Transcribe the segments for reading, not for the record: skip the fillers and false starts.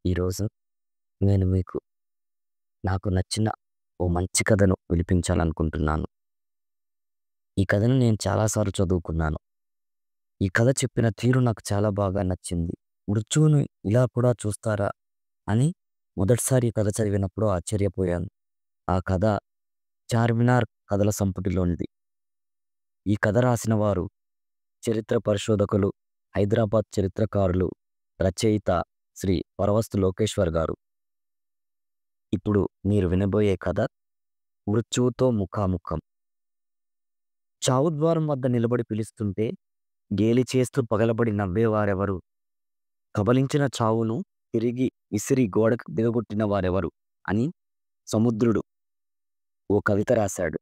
ఈరోజు నేను మీకు నాకు నచ్చిన ఓ మంచి కథను వినిపించాలనుకుంటున్నాను. ఈ కథను నేను చాలా సార్లు చదువుకున్నాను. ఈ కథ చెప్పిన తీరు నాకు చాలా బాగా నచ్చింది. మృత్యువుని ఇలా కూడా చూస్తారా అని మొదటిసారి ఈ కథ చదివినప్పుడు ఆశ్చర్యపోయాను. ఆ కథ చార్మినార్ కథల సంపుటిలోనిది. ఈ కథ రాసిన వారు చరిత్ర పరిశోధకులు, హైదరాబాద్ చరిత్రకారులు, రచయిత శ్రీ పరవస్తు లోకేశ్వర్ గారు. ఇప్పుడు మీరు వినబోయే కథ మృత్యువుతో ముఖాముఖం. చావు ద్వారం వద్ద నిలబడి పిలుస్తుంటే గేలి చేస్తూ పగలబడి నవ్వేవారెవరు? కబలించిన చావును తిరిగి విసిరి గోడకు దిగగొట్టిన వారెవరు అని సముద్రుడు ఓ కవిత రాశాడు.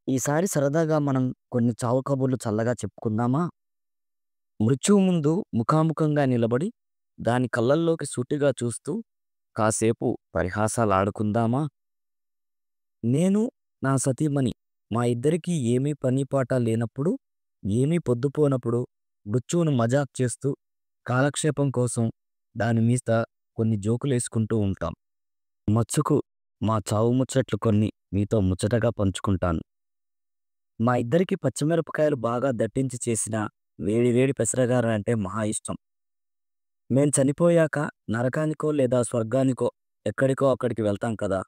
ఈసారి సరదాగా మనం కొన్ని చావు కబుర్లు చల్లగా చెప్పుకుందామా? మృత్యువు ముందు ముఖాముఖంగా నిలబడి దాని కళ్ళల్లోకి సూటిగా చూస్తూ కాసేపు పరిహాసాలాడుకుందామా? నేను, నా సతీమణి, మా ఇద్దరికీ ఏమీ పని పాట లేనప్పుడు, ఏమీ పొద్దుపోనప్పుడు మృత్యువును మజాక్ చేస్తూ కాలక్షేపం కోసం దాని మీద కొన్ని జోకులేసుకుంటూ ఉంటాం. మచ్చుకు మా చావు ముచ్చట్లు కొన్ని మీతో ముచ్చటగా పంచుకుంటాను. మా ఇద్దరికి పచ్చిమిరపకాయలు బాగా దట్టించి చేసిన వేడి వేడి పెసరగారె అంటే మహా ఇష్టం. మేం చనిపోయాక నరకానికో లేదా స్వర్గానికో ఎక్కడికో అక్కడికి వెళ్తాం కదా!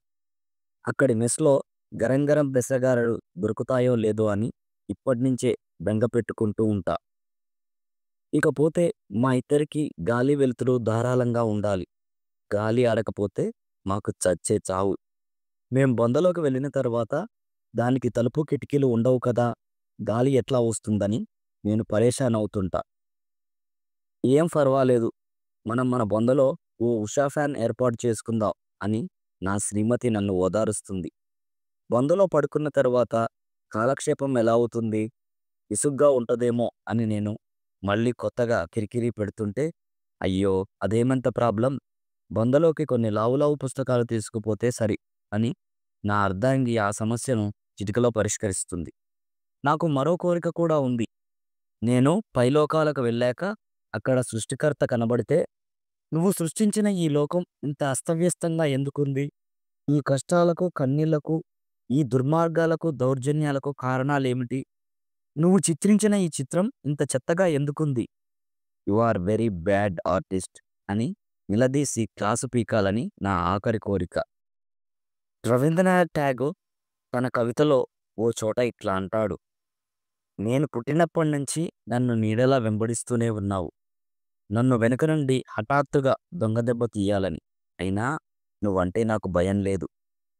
అక్కడి మెస్‌లో గరం గరం పెసరగారెలు దొరుకుతాయో లేదో అని ఇప్పట్నించే బెంగ పెట్టుకుంటూ ఉంటా. ఇకపోతే మా ఇద్దరికీ గాలి వెలుతురు ధారాళంగా ఉండాలి. గాలి ఆడకపోతే మాకు చచ్చే చావు. మేం బొందలోకి వెళ్ళిన తర్వాత దానికి తలుపు కిటికీలు ఉండవు కదా! గాలి ఎట్లా వస్తుందని నేను పరేషాన్ అవుతుంటా. ఏం ఫర్వాలేదు. మనం మన బొందలో ఓ ఉషా ఫ్యాన్ ఏర్పాటు చేసుకుందాం అని నా శ్రీమతి నన్ను ఓదారుస్తుంది. బొందలో పడుకున్న తరువాత కాలక్షేపం ఎలా అవుతుంది? విసుగ్గా ఉంటదేమో అని నేను మళ్ళీ కొత్తగా కిరికిరి పెడుతుంటే, అయ్యో! అదేమంత ప్రాబ్లం. బొందలోకి కొన్ని లావు లావు పుస్తకాలు తీసుకుపోతే సరి అని నా అర్ధాంగి ఆ సమస్యను చిటికలో పరిష్కరిస్తుంది. నాకు మరో కోరిక కూడా ఉంది. నేను పైలోకాలకు వెళ్ళాక అక్కడ సృష్టికర్త కనబడితే, "నువ్వు సృష్టించిన ఈ లోకం ఇంత అస్తవ్యస్తంగా ఎందుకుంది? ఈ కష్టాలకు, కన్నీళ్లకు, ఈ దుర్మార్గాలకు, దౌర్జన్యాలకు కారణాలేమిటి? నువ్వు చిత్రించిన ఈ చిత్రం ఇంత చెత్తగా ఎందుకుంది? You are very bad artist" అని నిలదీసి క్లాసు పీకాలని నా ఆఖరి కోరిక. రవీంద్రనాథ్ ఠాగూర్ తన కవితలో ఓ చోట ఇట్లా అంటాడు: "నేను పుట్టినప్పటి నుంచి నన్ను నీడలా వెంబడిస్తూనే ఉన్నావు. నన్ను వెనుక నుండి హఠాత్తుగా దొంగదెబ్బ తీయాలని. అయినా నువ్వంటే నాకు భయం లేదు.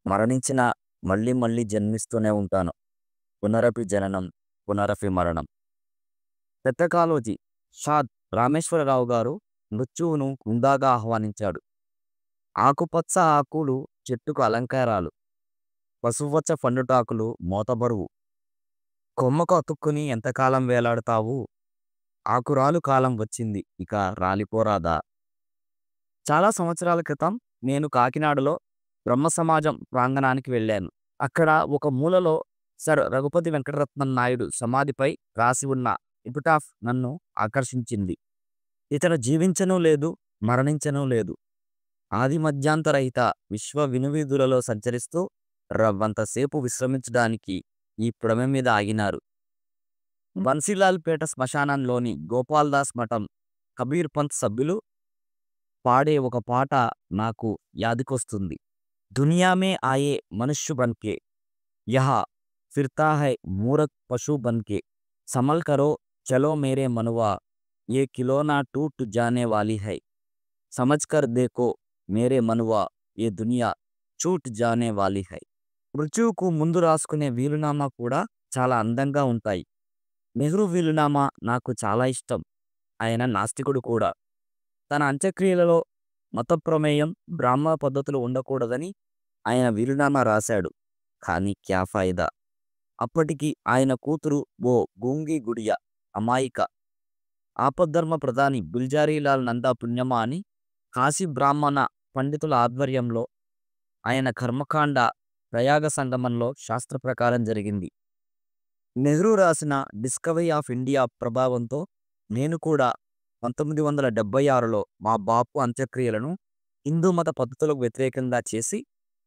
మరణించినా మళ్ళీ మళ్ళీ జన్మిస్తూనే ఉంటాను. పునరపి జననం, పునరపి మరణం." పెద్ద కాళోజీ షాద్ రామేశ్వరరావు గారు మృత్యువును హుందాగా ఆహ్వానించాడు. ఆకుపచ్చ ఆకులు చెట్టుకు అలంకారాలు, పసుపచ్చ పండుటాకులు మోతబరువు. కొమ్మకు అతుక్కుని ఎంతకాలం వేలాడతావు? ఆకురాలు కాలం వచ్చింది, ఇక రాలిపోరాదా? చాలా సంవత్సరాల క్రితం నేను కాకినాడలో బ్రహ్మ సమాజం ప్రాంగణానికి వెళ్ళాను. అక్కడ ఒక మూలలో సర్ రఘుపతి వెంకటరత్నం నాయుడు సమాధిపై రాసి ఉన్న ఎపిటాఫ్ నన్ను ఆకర్షించింది. ఇతను జీవించనూ లేదు, మరణించనూ లేదు. ఆది మధ్యాంతరహిత విశ్వ వినువీధులలో సంచరిస్తూ రవ్వంతసేపు విశ్రమించడానికి ఈ ప్రమె మీద ఆగినారు. బన్సీలాల్ పేట శ్మశానంలోని గోపాల్దాస్ మఠం కబీర్ పంత్ సభ్యులు పాడే ఒక పాట నాకు యాదికొస్తుంది. దునియా మే ఆయే మనుష్య బన్కే, యహా ఫిర్తా హై మూరఖ్ పశు బన్కే, సమల్ కరో చలో మేరే మనువా, ఏ ఖిలోనా టూట్ జానే వాలీ హై, సమझ कर देखो మేరే మనువా, ఏ దునియా చూట్ జానే వాలీ హై. మృత్యువుకు ముందు రాసుకునే వీలునామా కూడా చాలా అందంగా ఉంటాయి. నెహ్రూ వీలునామా నాకు చాలా ఇష్టం. ఆయన నాస్తికుడు కూడా. తన అంత్యక్రియలలో మత ప్రమేయం, బ్రాహ్మ పద్ధతులు ఉండకూడదని ఆయన వీలునామా రాశాడు. కానీ క్యా ఫాయిదా? అప్పటికి ఆయన కూతురు ఓ గూంగి గుడియ, అమాయక. ఆపద్ధర్మ ప్రధాని గుల్జారీలాల్ నందా పుణ్యమా అని కాశీ బ్రాహ్మణ పండితుల ఆధ్వర్యంలో ఆయన కర్మకాండ ప్రయాగ సంగమంలో శాస్త్ర ప్రకారం జరిగింది. నెహ్రూ రాసిన డిస్కవరీ ఆఫ్ ఇండియా ప్రభావంతో నేను కూడా 1976లో మా బాపు అంత్యక్రియలను హిందూ మత పద్ధతులకు వ్యతిరేకంగా చేసి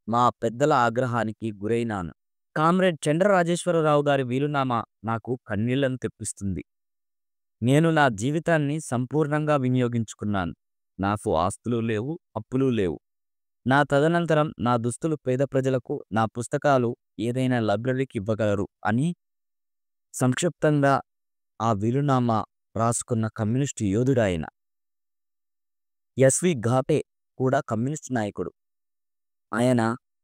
మా పెద్దల ఆగ్రహానికి గురైనాను. కామ్రేడ్ చండ్ర రాజేశ్వరరావు గారి వీలునామా నాకు కన్నీళ్లను తెప్పిస్తుంది. నేను నా జీవితాన్ని సంపూర్ణంగా వినియోగించుకున్నాను. నాకు ఆస్తులు లేవు, అప్పులు లేవు. నా తదనంతరం నా దుస్తులు పేద ప్రజలకు, నా పుస్తకాలు ఏదైనా లైబ్రరీకి ఇవ్వగలరు అని సంక్షిప్తంగా ఆ వీలునామా రాసుకున్న కమ్యూనిస్టు యోధుడాయన. ఎస్వి ఘాటే కూడా కమ్యూనిస్టు నాయకుడు. ఆయన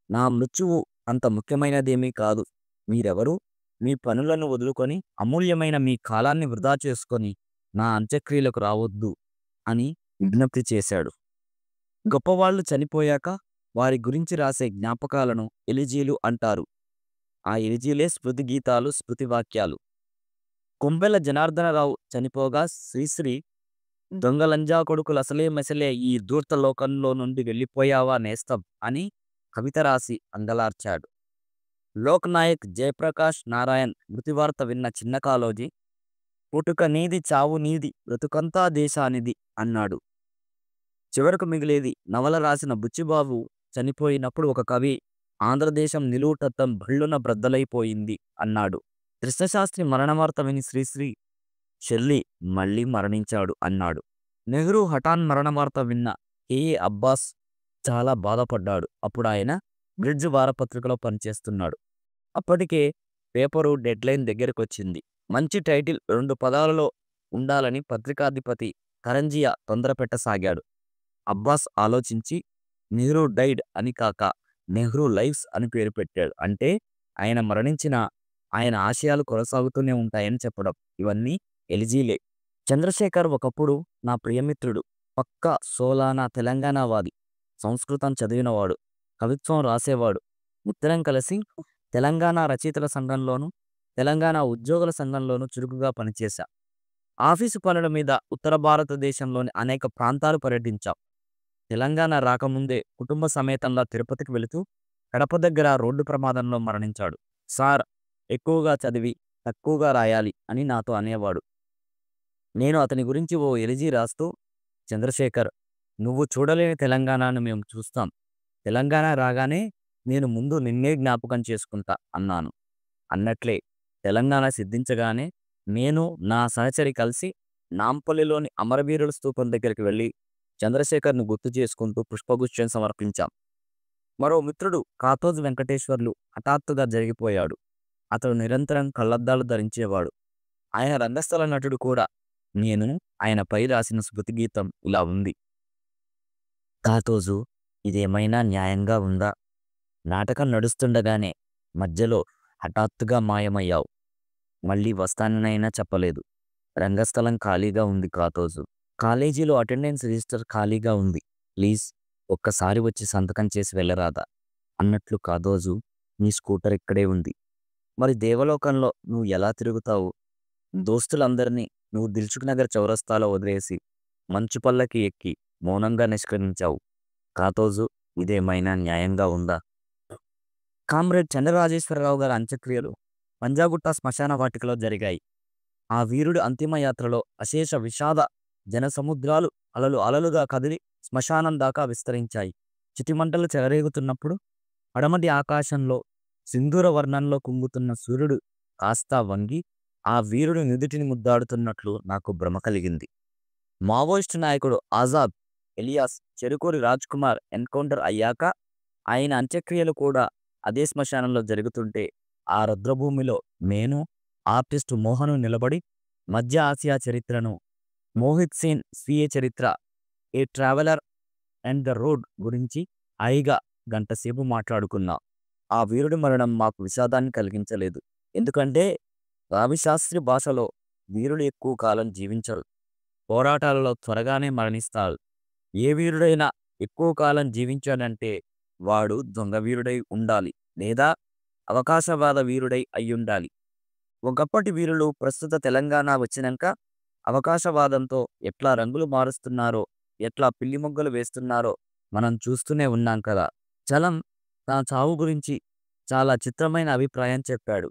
నా మృత్యువు అంత ముఖ్యమైనదేమీ కాదు. మీరెవరు? మీ పనులను వదులుకొని అమూల్యమైన మీ కాలాన్ని వృధా చేసుకొని నా అంత్యక్రియలకు రావద్దు అని విజ్ఞప్తి చేశాడు. గొప్పవాళ్ళు చనిపోయాక వారి గురించి రాసే జ్ఞాపకాలను ఎలిజీలు అంటారు. ఆ ఎలిజీలే స్మృతి గీతాలు, స్మృతి వాక్యాలు. కొంబెల జనార్దనరావు చనిపోగా శ్రీశ్రీ దొంగలంజా కొడుకులు అసలే మసలే ఈ ధూర్త లోకంలో నుండి వెళ్ళిపోయావా నేస్తం అని కవిత రాసి అంగలార్చాడు. లోక్ నాయక్ జయప్రకాష్ నారాయణ్ మృతివార్త విన్న చిన్న కాళోజీ పుట్టుక నీది, చావు నీది, బ్రతుకంతా దేశానిది అన్నాడు. చివరకు మిగిలేది నవల రాసిన బుచ్చిబాబు చనిపోయినప్పుడు ఒక కవి ఆంధ్రదేశం నిలువుటద్దం భళ్ళున బ్రద్దలైపోయింది అన్నాడు. కృష్ణశాస్త్రి మరణవార్త విని శ్రీశ్రీ షెల్లీ మళ్ళీ మరణించాడు అన్నాడు. నెహ్రూ హఠాన్ మరణవార్త విన్న కేఏ అబ్బాస్ చాలా బాధపడ్డాడు. అప్పుడు ఆయన బ్రిడ్జ్ వారపత్రికలో పనిచేస్తున్నాడు. అప్పటికే పేపరు డెడ్లైన్ దగ్గరకొచ్చింది. మంచి టైటిల్ 2 పదాలలో ఉండాలని పత్రికాధిపతి కరంజియా తొందర పెట్టసాగాడు. అబ్బాస్ ఆలోచించి నెహ్రూ డైడ్ అని కాక నెహ్రూ లైవ్స్ అని పేరు పెట్టాడు. అంటే ఆయన మరణించిన ఆయన ఆశయాలు కొనసాగుతూనే ఉంటాయని చెప్పడం. ఇవన్నీ ఎలిజీలే. చంద్రశేఖర్ ఒకప్పుడు నా ప్రియమిత్రుడు. పక్కా సోలానా తెలంగాణవాది. సంస్కృతం చదివినవాడు. కవిత్వం రాసేవాడు. ఇద్దరం కలిసి తెలంగాణ రచయితల సంఘంలోనూ తెలంగాణ ఉద్యోగుల సంఘంలోనూ చురుకుగా పనిచేశాం. ఆఫీసు పనుల మీద ఉత్తర భారతదేశంలోని అనేక ప్రాంతాలు పర్యటించాం. తెలంగాణ రాకముందే కుటుంబ సమేతంగా తిరుపతికి వెళుతూ కడప దగ్గర రోడ్డు ప్రమాదంలో మరణించాడు. సార్ ఎక్కువగా చదివి తక్కువగా రాయాలి అని నాతో అనేవాడు. నేను అతని గురించి ఓ ఎలిజీ రాస్తూ, చంద్రశేఖర్, నువ్వు చూడలేని తెలంగాణను మేము చూస్తాం. తెలంగాణ రాగానే నేను ముందు నిన్నే జ్ఞాపకం చేసుకుంటా అన్నాను. అన్నట్లే తెలంగాణ సిద్ధించగానే నేను నా సహచరి కలిసి నాంపల్లిలోని అమరవీరుల స్తూపం దగ్గరికి వెళ్ళి చంద్రశేఖర్ను గుర్తు చేసుకుంటూ పుష్పగుచ్చం సమర్పించాం. మరో మిత్రుడు కాతోజు వెంకటేశ్వర్లు హఠాత్తుగా జరిగిపోయాడు. అతడు నిరంతరం కళ్లద్దాలు ధరించేవాడు. ఆయన రంగస్థల నటుడు కూడా. నేను ఆయనపై రాసిన స్మృతి గీతం ఇలా ఉంది. కాతోజు, ఇదేమైనా న్యాయంగా ఉందా? నాటకం నడుస్తుండగానే మధ్యలో హఠాత్తుగా మాయమయ్యావు. మళ్ళీ వస్తాననైనా చెప్పలేదు. రంగస్థలం ఖాళీగా ఉంది కాతోజు. కాలేజీలో అటెండెన్స్ రిజిస్టర్ ఖాళీగా ఉంది. ప్లీజ్ ఒక్కసారి వచ్చి సంతకం చేసి వెళ్ళరాదా? అన్నట్లు కాతోజు, నీ స్కూటర్ ఇక్కడే ఉంది. మరి దేవలోకంలో నువ్వు ఎలా తిరుగుతావు? దోస్తులందరినీ నువ్వు దిల్సుఖ్ నగర్ చౌరస్తాలో వదిలేసి మంచు పల్లకి ఎక్కి మౌనంగా నిష్క్రమించావు. కాతోజు, ఇదేమైనా న్యాయంగా ఉందా? కామ్రేడ్ చంద్రరాజేశ్వరరావు గారి అంత్యక్రియలు పంజాగుట్ట శ్మశాన వాటికలో జరిగాయి. ఆ వీరుడి అంతిమయాత్రలో అశేష విషాద జనసముద్రాలు అలలు అలలుగా కదిలి శ్మశానం దాకా విస్తరించాయి. చితిమంటలు చెలరేగుతున్నప్పుడు పడమటి ఆకాశంలో సింధూర వర్ణంలో కుంగుతున్న సూర్యుడు కాస్తా వంగి ఆ వీరుడి నుదిటిని ముద్దాడుతున్నట్లు నాకు భ్రమ కలిగింది. మావోయిస్టు నాయకుడు ఆజాద్ ఎలియాస్ చెరుకూరి రాజ్ కుమార్ ఎన్కౌంటర్ అయ్యాక ఆయన అంత్యక్రియలు కూడా అదే శ్మశానంలో జరుగుతుంటే ఆ రుద్రభూమిలో నేను, ఆర్టిస్టు మోహను నిలబడి మధ్య ఆసియా చరిత్రను, మోహిత్ సేన్ స్వీయ చరిత్ర, ఏ ట్రావెలర్ అండ్ ద రోడ్ గురించి హాయిగా గంటసేపు మాట్లాడుకున్నాం. ఆ వీరుడి మరణం మాకు విషాదాన్ని కలిగించలేదు. ఎందుకంటే రావిశాస్త్రి భాషలో వీరుడు ఎక్కువ కాలం జీవించరు, పోరాటాలలో త్వరగానే మరణిస్తారు. ఏ వీరుడైనా ఎక్కువ కాలం జీవించాడంటే వాడు దొంగ వీరుడై ఉండాలి, లేదా అవకాశవాద వీరుడై అయ్యుండాలి. ఒకప్పటి వీరులు ప్రస్తుత తెలంగాణ వచ్చినాక అవకాశవాదంతో ఎట్లా రంగులు మారుస్తున్నారో, ఎట్లా పిల్లి మొగ్గలు వేస్తున్నారో మనం చూస్తూనే ఉన్నాం కదా. చలం తన చావు గురించి చాలా చిత్రమైన అభిప్రాయం చెప్పాడు.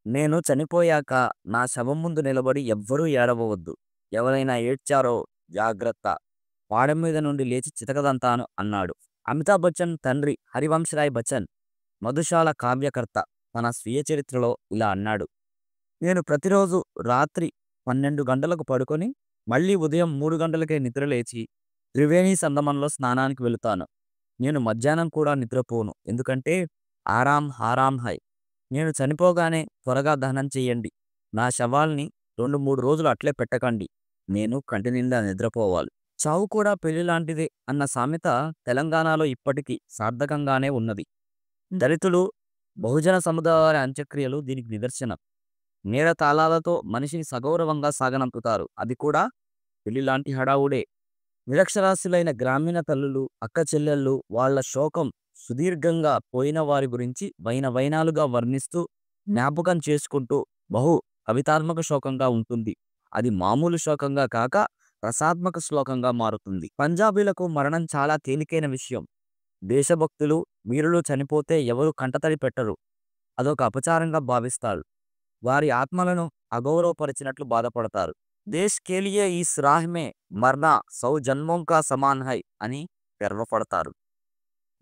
నేను చనిపోయాక నా శవం ముందు నిలబడి ఎవ్వరూ ఏడవవద్దు. ఎవరైనా ఏడ్చారో జాగ్రత్త. పాడెం మీద నుండి లేచి చితకదంతాను అన్నాడు. అమితాబ్ బచ్చన్ తండ్రి హరివంశరాయ్ బచ్చన్ మధుశాల కావ్యకర్త తన స్వీయ చరిత్రలో ఇలా అన్నాడు: నేను ప్రతిరోజు రాత్రి 12 గంటలకు పడుకొని మళ్ళీ ఉదయం 3 గంటలకే నిద్రలేచి త్రివేణి సంగమంలో స్నానానికి వెళుతాను. నేను మధ్యాహ్నం కూడా నిద్రపోను. ఎందుకంటే ఆరాం హారాం హై. నేను చనిపోగానే త్వరగా దహనం చెయ్యండి. నా శవాల్ని 2-3 రోజులు అట్లే పెట్టకండి. నేను కంటి నిండా నిద్రపోవాలి. చావు కూడా పెళ్లి లాంటిదే అన్న సామెత తెలంగాణలో ఇప్పటికీ సార్థకంగానే ఉన్నది. దళితులు, బహుజన సముదాయ అంత్యక్రియలు దీనికి నిదర్శనం. నేర తాళాలతో మనిషిని సగౌరవంగా సాగనంపుతారు. అది కూడా పెళ్లిలాంటి హడావుడే. నిరక్షరాస్యులైన గ్రామీణ తల్లులు, అక్క చెల్లెళ్ళు వాళ్ళ శోకం సుదీర్ఘంగా పోయిన వారి గురించి వైనాలుగా వర్ణిస్తూ జ్ఞాపకం చేసుకుంటూ బహు కవితాత్మక శోకంగా ఉంటుంది. అది మామూలు శోకంగా కాక రసాత్మక శ్లోకంగా మారుతుంది. పంజాబీలకు మరణం చాలా తేలికైన విషయం. దేశభక్తులు, వీరులు చనిపోతే ఎవరు కంటతడి పెట్టరు. అదొక అపచారంగా భావిస్తారు. వారి ఆత్మలను అగౌరవపరిచినట్లు బాధపడతారు. దేశ్ కేలియే ఈస్ రాహ్ మే మర్నా 100 జన్మోం కా సమాన్ హై అని గర్వపడతారు.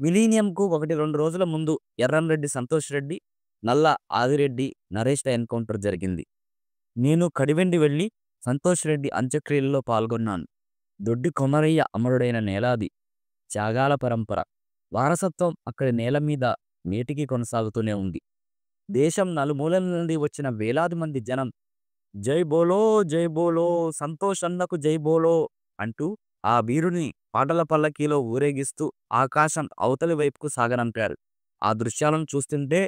మిలీనియంకు 1-2 రోజుల ముందు ఎర్రంరెడ్డి సంతోష్ రెడ్డి, నల్ల ఆదిరెడ్డి నరేష్ల ఎన్కౌంటర్ జరిగింది. నేను కడివెండి వెళ్ళి సంతోష్ రెడ్డి అంత్యక్రియల్లో పాల్గొన్నాను. దొడ్డి కొమరయ్య అమరుడైన నేలాది. త్యాగాల పరంపర, వారసత్వం అక్కడి నేల మీద నేటికి కొనసాగుతూనే ఉంది. దేశం నలుమూలల నుండి వచ్చిన వేలాది మంది జనం జై బోలో జై బోలో సంతోష్ అన్నకు జై బోలో అంటూ ఆ వీరుని పాటల పల్లకీలో ఊరేగిస్తూ ఆకాశం అవతలి వైపుకు సాగనంపారు. ఆ దృశ్యాలను చూస్తుంటే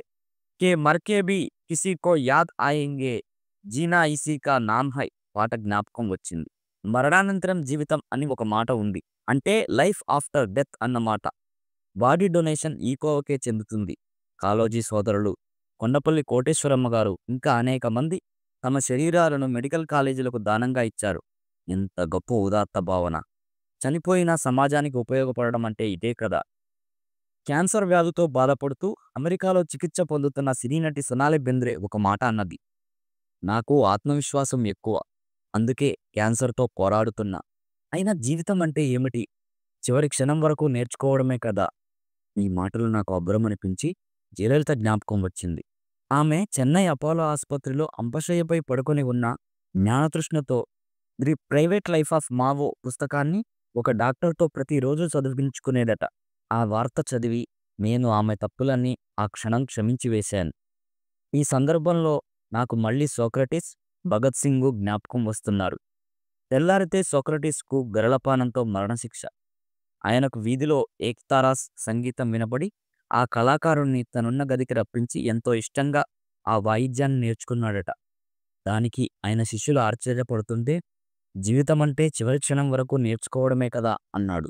కే మర్కే బి కిసీకో యాద్ ఆయేంగే, జీనా ఇసీ కా నామ్ హై పాట జ్ఞాపకం వచ్చింది. మరణానంతరం జీవితం అని ఒక మాట ఉంది. అంటే లైఫ్ ఆఫ్టర్ డెత్ అన్నమాట. బాడీ డొనేషన్ ఈ కోవకే చెందుతుంది. కాళోజీ సోదరులు, కొండపల్లి కోటేశ్వరమ్మ గారు ఇంకా అనేక మంది తమ శరీరాలను మెడికల్ కాలేజీలకు దానంగా ఇచ్చారు. ఎంత గొప్ప ఉదాత్త భావన! చనిపోయిన సమాజానికి ఉపయోగపడడం అంటే ఇదే కదా. క్యాన్సర్ వ్యాధితో బాధపడుతూ అమెరికాలో చికిత్స పొందుతున్న సినీ నటి సొనాలి బెంద్రే ఒక మాట అన్నది: నాకు ఆత్మవిశ్వాసం ఎక్కువ, అందుకే క్యాన్సర్తో పోరాడుతున్నా. అయినా జీవితం అంటే ఏమిటి? చివరి క్షణం వరకు నేర్చుకోవడమే కదా. ఈ మాటలు నాకు అబ్బురమనిపించి జయలలిత జ్ఞాపకం వచ్చింది. ఆమె చెన్నై అపోలో ఆసుపత్రిలో అంపశయ్యపై పడుకొని ఉన్న జ్ఞానతృష్ణతో the private life of Mao పుస్తకాన్ని ఒక డాక్టర్తో ప్రతిరోజు చదివించుకునేదట. ఆ వార్త చదివి నేను ఆమె తప్పులన్నీ ఆ క్షణం క్షమించి వేశాను. ఈ సందర్భంలో నాకు మళ్ళీ సోక్రటీస్, భగత్ సింగ్ జ్ఞాపకం వస్తున్నారు. తెల్లారితే సోక్రటీస్కు గరళపానంతో మరణశిక్ష. ఆయనకు వీధిలో ఏక్తారాస్ సంగీతం వినపడి ఆ కళాకారుణ్ణి తనున్న గదికి రప్పించి ఎంతో ఇష్టంగా ఆ వాయిద్యాన్ని నేర్చుకున్నాడట. దానికి ఆయన శిష్యులు ఆశ్చర్యపడుతుంటే జీవితమంటే చివరి క్షణం వరకు నేర్చుకోవడమే కదా అన్నాడు.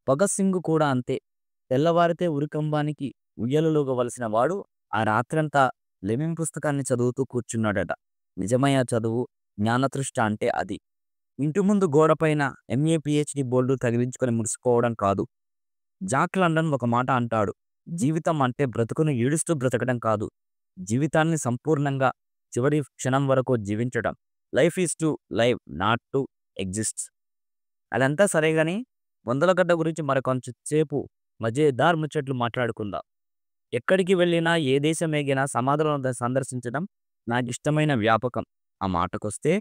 భగత్ సింగ్ కూడా అంతే. తెల్లవారితే ఉరికంబానికి ఉయ్యలలుగవలసిన వాడు ఆ రాత్రంతా లెనిన్ పుస్తకాన్ని చదువుతూ కూర్చున్నాడట. నిజమయ్య చదువు, జ్ఞానతృష్ట అంటే అది. ఇంటి ముందు గోడపైన ఎంఏ పిహెచ్డి బోర్డు తగిలించుకొని మురిసిపోవడం కాదు. జాక్ లండన్ ఒక మాట అంటాడు: జీవితం అంటే బ్రతుకును ఈడుస్తూ బ్రతకడం కాదు, జీవితాన్ని సంపూర్ణంగా చివరి క్షణం వరకు జీవించడం. Life is to live, not to exist. అదంతా సరే గాని వందలగడ్డ గురించి మరికొంచెం సేపు మజేదార్ ముచ్చట్లు మాట్లాడుకుందాం. ఎక్కడికి వెళ్ళినా, ఏ దేశం ఎగినా సమాధులను సందర్శించడం నాకిష్టమైన వ్యాపకం. ఆ మాటకొస్తే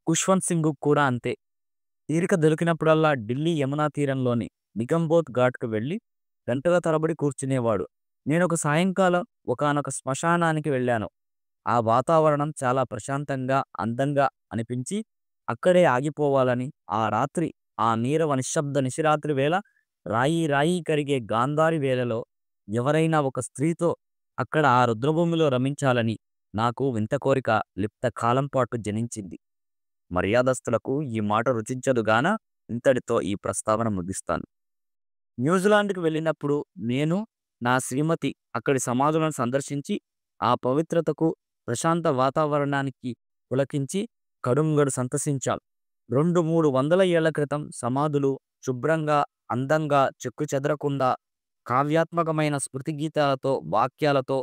ఖుష్వంత్ సింగ్ కూడా అంతే. తీరిక దొరికినప్పుడల్లా ఢిల్లీ యమునా తీరంలోని నిగంబోధ్ ఘాట్కు వెళ్ళి గంటల తరబడి కూర్చునేవాడు. నేనొక సాయంకాలం ఒకానొక శ్మశానానికి వెళ్ళాను. ఆ వాతావరణం చాలా ప్రశాంతంగా, అందంగా అనిపించి అక్కడే ఆగిపోవాలని, ఆ రాత్రి ఆ నీరవ నిశ్శబ్ద నిశిరాత్రి వేళ రాయి రాయి కరిగే గాంధారి వేళలో ఎవరైనా ఒక స్త్రీతో అక్కడ ఆ రుద్రభూమిలో రమించాలని నాకు వింత కోరిక లిప్త కాలం పాటు జనించింది. మర్యాదస్తులకు ఈ మాట రుచించదుగాన ఇంతటితో ఈ ప్రస్తావన ముగిస్తాను. న్యూజిలాండ్‌కి వెళ్ళినప్పుడు నేను, నా శ్రీమతి అక్కడి సమాధులను సందర్శించి ఆ పవిత్రతకు, ప్రశాంత వాతావరణానికి పులకించి కడుంగడు సంతసించాం. 200-300 వందల ఏళ్ల క్రితం సమాధులు శుభ్రంగా, అందంగా, చెక్కుచెదరకుండా కావ్యాత్మకమైన స్మృతి గీతాలతో, వాక్యాలతో,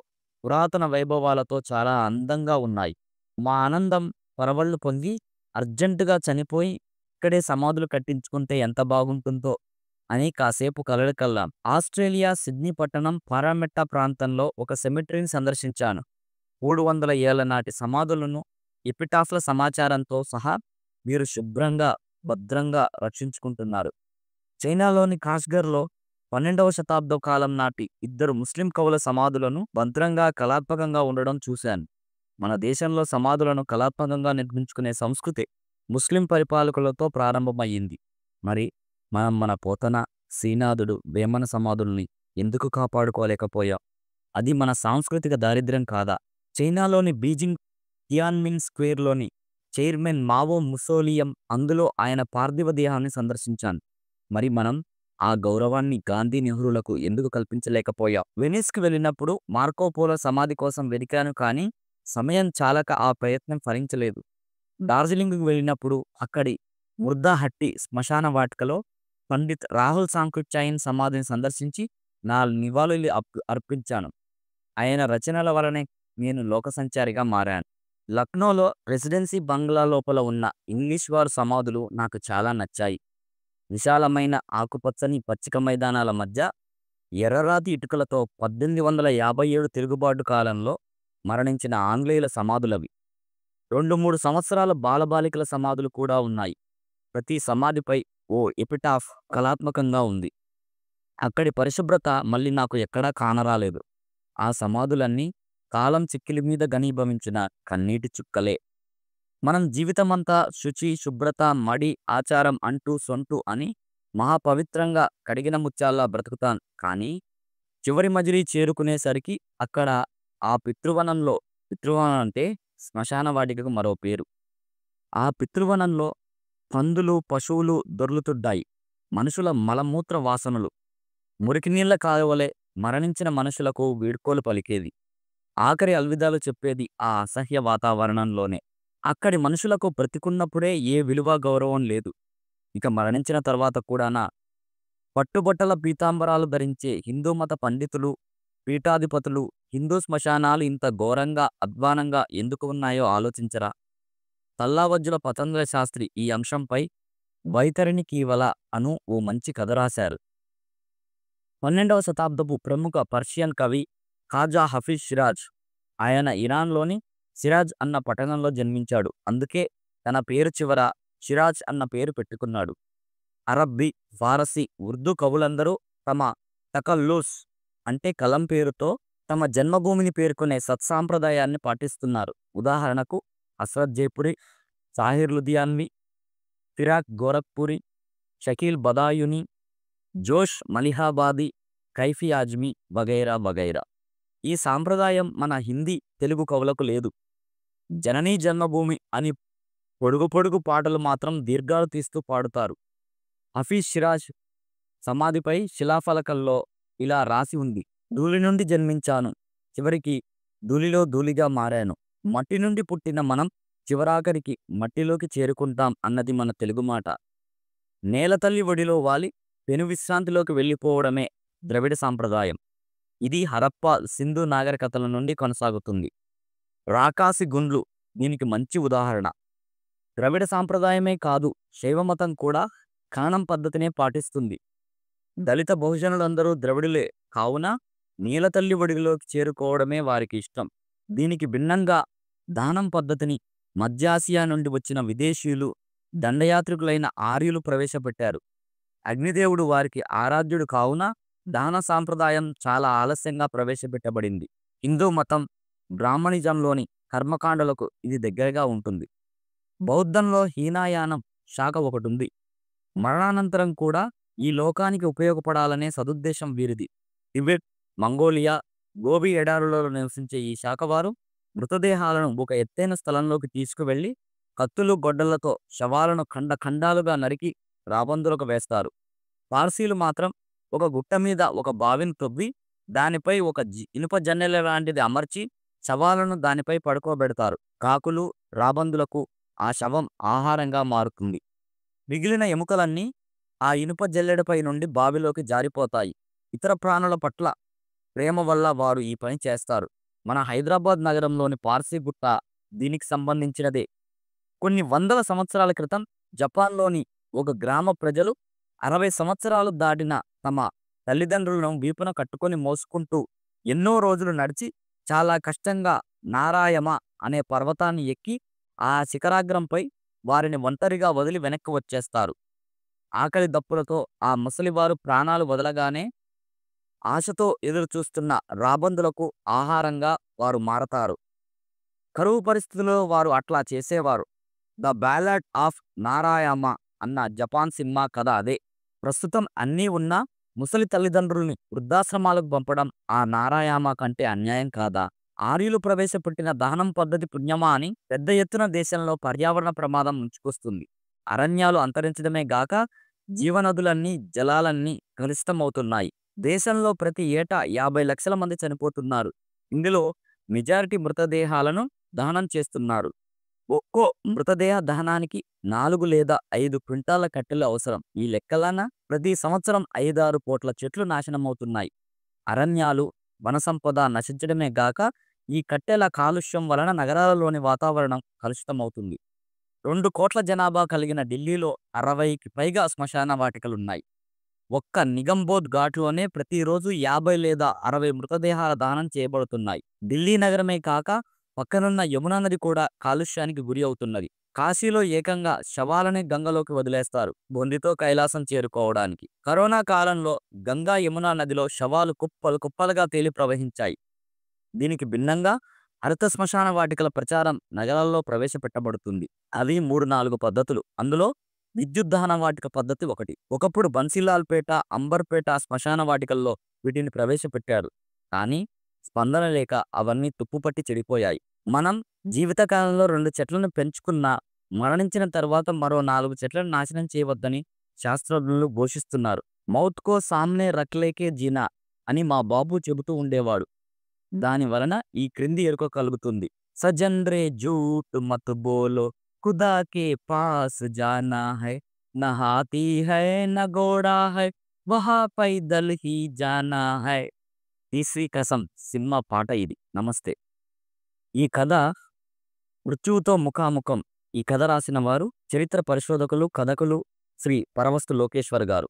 పురాతన వైభవాలతో చాలా అందంగా ఉన్నాయి. మా ఆనందం పరవళ్లు పొంగి అర్జెంటుగా చనిపోయి ఇక్కడే సమాధులు కట్టించుకుంటే ఎంత బాగుంటుందో అని కాసేపు కలలుకల్లాం. ఆస్ట్రేలియా సిడ్నీ పట్టణం పారామెట్టా ప్రాంతంలో ఒక సెమిటరీని సందర్శించాను. 300 ఏళ్ల నాటి సమాధులను, ఎపిటాఫ్ల సమాచారంతో సహా మీరు శుభ్రంగా, భద్రంగా రక్షించుకుంటున్నారు. చైనాలోని కాష్గర్లో 12వ శతాబ్దం కాలం నాటి 2 ముస్లిం కవుల సమాధులను భద్రంగా, కళాత్మకంగా ఉండడం చూశాను. మన దేశంలో సమాధులను కళాత్మకంగా నిర్మించుకునే సంస్కృతి ముస్లిం పరిపాలకులతో ప్రారంభమయ్యింది. మరి మనం మన పోతన, శ్రీనాథుడు, వేమన సమాధుల్ని ఎందుకు కాపాడుకోలేకపోయాం? అది మన సాంస్కృతిక దారిద్ర్యం కాదా? చైనాలోని బీజింగ్ తియాన్మిన్ స్క్వేర్లోని చైర్మన్ మావో ముసోలియం, అందులో ఆయన పార్థివ దేహాన్ని సందర్శించాను. మరి మనం ఆ గౌరవాన్ని గాంధీ, నెహ్రూలకు ఎందుకు కల్పించలేకపోయాం? వెనిస్కి వెళ్ళినప్పుడు మార్కోపోలో సమాధి కోసం వెతికాను, కానీ సమయం చాలక ఆ ప్రయత్నం ఫలించలేదు. డార్జిలింగ్కు వెళ్ళినప్పుడు అక్కడి ముర్దాహట్టి శ్మశాన వాటికలో పండిత్ రాహుల్ సాంకృత్యాయన్ సమాధిని సందర్శించి నా నివాళులు అర్పించాను. ఆయన రచనల వలనే నేను లోక సంచారిగా మారాను. లక్నోలో రెసిడెన్సీ బంగ్లా లోపల ఉన్న ఇంగ్లీష్ వారి సమాధులు నాకు చాలా నచ్చాయి. విశాలమైన ఆకుపచ్చని పచ్చిక మైదానాల మధ్య ఎర్రరాతి ఇటుకలతో 1857 తిరుగుబాటు కాలంలో మరణించిన ఆంగ్లేయుల సమాధులవి. 2-3 సంవత్సరాల బాలబాలికల సమాధులు కూడా ఉన్నాయి. ప్రతి సమాధిపై ఓ ఎపిటాఫ్ కళాత్మకంగా ఉంది. అక్కడి పరిశుభ్రత మళ్ళీ నాకు ఎక్కడా కానరాలేదు. ఆ సమాధులన్నీ కాలం చిక్కిలి మీద ఘనీభవించిన కన్నీటి చుక్కలే. మనం జీవితమంతా శుచి, శుభ్రత, మడి, ఆచారం అంటూ సొంటూ అని మహాపవిత్రంగా కడిగిన ముత్యాల్లా బ్రతుకుతాం. కానీ చివరి మజిలీ చేరుకునేసరికి అక్కడ ఆ పితృవనం అంటే శ్మశాన వాటికకు మరో పేరు. ఆ పితృవనంలో పందులు, పశువులు దొర్లుతుంటాయి. మనుషుల మలమూత్ర వాసనలు, మురికి నీళ్ల కాలువలే మరణించిన మనుషులకు వీడ్కోలు పలికేది. ఆఖరి అల్విదాలు చెప్పేది ఆ అసహ్య వాతావరణంలోనే. అక్కడి మనుషులకు బ్రతికున్నప్పుడే ఏ విలువ, గౌరవం లేదు. ఇక మరణించిన తర్వాత కూడానా? పట్టుబట్టల పీతాంబరాలు ధరించే హిందూ మత పండితులు, పీఠాధిపతులు హిందూ శ్మశానాలు ఇంత ఘోరంగా, అధ్వానంగా ఎందుకు ఉన్నాయో ఆలోచించరా? తల్లావజ్జుల పతంజల శాస్త్రి ఈ అంశంపై వైతరిణి కీవల అను ఓ మంచి కథ రాశారు. 12వ శతాబ్దపు ప్రముఖ పర్షియన్ కవి ఖాజా హఫీజ్ షిరాజ్. ఆయన ఇరాన్లోని సిరాజ్ అన్న పట్టణంలో జన్మించాడు. అందుకే తన పేరు చివర షిరాజ్ అన్న పేరు పెట్టుకున్నాడు. అరబ్బీ, ఫారసీ, ఉర్దూ కవులందరూ తమ తకల్లుస్ అంటే కలం పేరుతో తమ జన్మభూమిని పేర్కొనే సత్సాంప్రదాయాన్ని పాటిస్తున్నారు. ఉదాహరణకు హస్రత్ జైపురి, సాహిర్ లుధియాన్వి, ఫిరాక్ గోరఖ్పూరి, షకీల్ బదాయుని, జోష్ మలిహాబాది, కైఫీ ఆజ్మీ వగైరా వగైరా. ఈ సాంప్రదాయం మన హిందీ, తెలుగు కవులకు లేదు. జననీ జన్మభూమి అని పొడుగు పొడుగు పాటలు మాత్రం దీర్ఘాలు తీస్తూ పాడుతారు. హఫీజ్ షిరాజ్ సమాధిపై శిలాఫలకంలో ఇలా రాసి ఉంది: ధూళి నుండి జన్మించాను, చివరికి ధూళిలో ధూళిగా మారాను. మట్టి నుండి పుట్టిన మనం చివరాఖరికి మట్టిలోకి చేరుకుంటాం అన్నది మన తెలుగు మాట. నేలతల్లి ఒడిలో వాలి పెను విశ్రాంతిలోకి వెళ్ళిపోవడమే ద్రవిడ సాంప్రదాయం. ఇది హరప్పా, సింధు నాగరికతల నుండి కొనసాగుతుంది. రాకాసి గుండ్లు దీనికి మంచి ఉదాహరణ. ద్రవిడ సాంప్రదాయమే కాదు, శైవమతం కూడా ఖననం పద్ధతినే పాటిస్తుంది. దళిత బహుజనులందరూ ద్రవిడులే కావున నీలతల్లి ఒడిలోకి చేరుకోవడమే వారికి ఇష్టం. దీనికి భిన్నంగా దానం పద్ధతిని మధ్యాసియా నుండి వచ్చిన విదేశీయులు, దండయాత్రికులైన ఆర్యులు ప్రవేశపెట్టారు. అగ్నిదేవుడు వారికి ఆరాధ్యుడు కావున దాన సాంప్రదాయం చాలా ఆలస్యంగా ప్రవేశపెట్టబడింది. హిందూ మతం, బ్రాహ్మణిజంలోని కర్మకాండలకు ఇది దగ్గరగా ఉంటుంది. బౌద్ధంలో హీనాయానం శాఖ ఒకటుంది. మరణానంతరం కూడా ఈ లోకానికి ఉపయోగపడాలనే సదుద్దేశం వీరిది. టిబెట్, మంగోలియా, గోబీ ఎడారులలో నివసించే ఈ శాఖవారు మృతదేహాలను ఒక ఎత్తైన స్థలంలోకి తీసుకువెళ్లి కత్తులు, గొడ్డలతో శవాలను ఖండాలుగా నరికి రాబందులకు వేస్తారు. పార్సీలు మాత్రం ఒక గుట్ట మీద ఒక బావిని తవ్వి దానిపై ఒక ఇనుప జన్నెల లాంటిది అమర్చి శవాలను దానిపై పడుకోబెడతారు. కాకులు, రాబందులకు ఆ శవం ఆహారంగా మారుతుంది. మిగిలిన ఎముకలన్నీ ఆ ఇనుప జల్లెడపై నుండి బావిలోకి జారిపోతాయి. ఇతర ప్రాణుల పట్ల ప్రేమ వల్ల వారు ఈ పని చేస్తారు. మన హైదరాబాద్ నగరంలోని పార్సీ గుట్ట దీనికి సంబంధించినదే. కొన్ని వందల సంవత్సరాల క్రితం జపాన్లోని ఒక గ్రామ ప్రజలు 60 సంవత్సరాలు దాటిన తమ తల్లిదండ్రులను వీపున కట్టుకొని మోసుకుంటూ ఎన్నో రోజులు నడిచి చాలా కష్టంగా నారాయమ అనే పర్వతాన్ని ఎక్కి ఆ శిఖరాగ్రంపై వారిని ఒంటరిగా వదిలి వెనక్కి వచ్చేస్తారు. ఆకలి దప్పులతో ఆ ముసలివారు ప్రాణాలు వదలగానే ఆశతో ఎదురు చూస్తున్న రాబందులకు ఆహారంగా వారు మారతారు. కరువు పరిస్థితుల్లో వారు అట్లా చేసేవారు. 'ద బ్యాలడ్ ఆఫ్ నారాయమ' అన్న జపాన్ సినిమా కథ అదే. ప్రస్తుతం అన్నీ ఉన్నా ముసలి తల్లిదండ్రుల్ని వృద్ధాశ్రమాలకు పంపడం ఆ నారాయమ కంటే అన్యాయం కాదా? ఆర్యులు ప్రవేశపెట్టిన దహనం పద్ధతి పుణ్యమా అని పెద్ద ఎత్తున దేశంలో పర్యావరణ ప్రమాదం ముంచుకొస్తుంది. అరణ్యాలు అంతరించడమే గాక జీవనదులన్నీ జలాలన్నీ కలుషితమవుతున్నాయి. దేశంలో ప్రతి ఏటా 50 లక్షల మంది చనిపోతున్నారు. ఇందులో మెజారిటీ మృతదేహాలను దహనం చేస్తున్నారు. ఒక్కో మృతదేహ దహనానికి 4 లేదా 5 క్వింటాల కట్టెలు అవసరం. ఈ లెక్కలన ప్రతి సంవత్సరం 5-6 కోట్ల చెట్లు నాశనమవుతున్నాయి. అరణ్యాలు, వన సంపద నశించడమే గాక ఈ కట్టెల కాలుష్యం వలన నగరాలలోని వాతావరణం కలుషితమవుతుంది. 2 కోట్ల జనాభా కలిగిన ఢిల్లీలో 60కి పైగా శ్మశాన వాటికలున్నాయి. ఒక్క నిగంబోధ్ ఘాట్‌లోనే ప్రతిరోజు 50 లేదా 60 మృతదేహాల దహనం చేయబడుతున్నాయి. ఢిల్లీ నగరమే కాక పక్కనున్న యమునా నది కూడా కాలుష్యానికి గురి అవుతున్నది. కాశీలో ఏకంగా శవాలనే గంగలోకి వదిలేస్తారు బొందితో కైలాసం చేరుకోవడానికి. కరోనా కాలంలో గంగా, యమునా నదిలో శవాలు కుప్పలు కుప్పలుగా తేలి ప్రవహించాయి. దీనికి భిన్నంగా హరిత శ్మశాన వాటికల ప్రచారం నగరాల్లో ప్రవేశపెట్టబడుతుంది. అవి 3-4 పద్ధతులు. అందులో విద్యుత్ దహన వాటిక పద్ధతి ఒకటి. ఒకప్పుడు బన్సీలాల్పేట, అంబర్పేట శ్మశాన వాటికల్లో వీటిని ప్రవేశపెట్టారు. కానీ స్పందన లేక అవన్నీ తుప్పుపట్టి చెడిపోయాయి. మనం జీవితకాలంలో 2 చెట్లను పెంచుకున్నా మరణించిన తర్వాత మరో 4 చెట్లను నాశనం చేయవద్దని శాస్త్రజ్ఞులు ఘోషిస్తున్నారు. మౌత్ కో సామ్నే రఖ్లేకే జీనా అని మా బాబు చెబుతూ ఉండేవాడు. దాని వలన ఈ క్రింది ఎరుక కలుగుతుంది. సజన్ రే జూట్ మత్ బోలో ఖుదా కే పాస్ జానా హై, నా హాతీ హై నా ఘోడా హై, వహా పైదల్ హీ జానా హై. తీస్రీ కసం సినిమా పాట ఇది. నమస్తే. ఈ కథ మృత్యువుతో ముఖాముఖం. ఈ కథ రాసిన వారు చరిత్ర పరిశోధకులు, కథకులు శ్రీ పరవస్తు లోకేశ్వర్ గారు.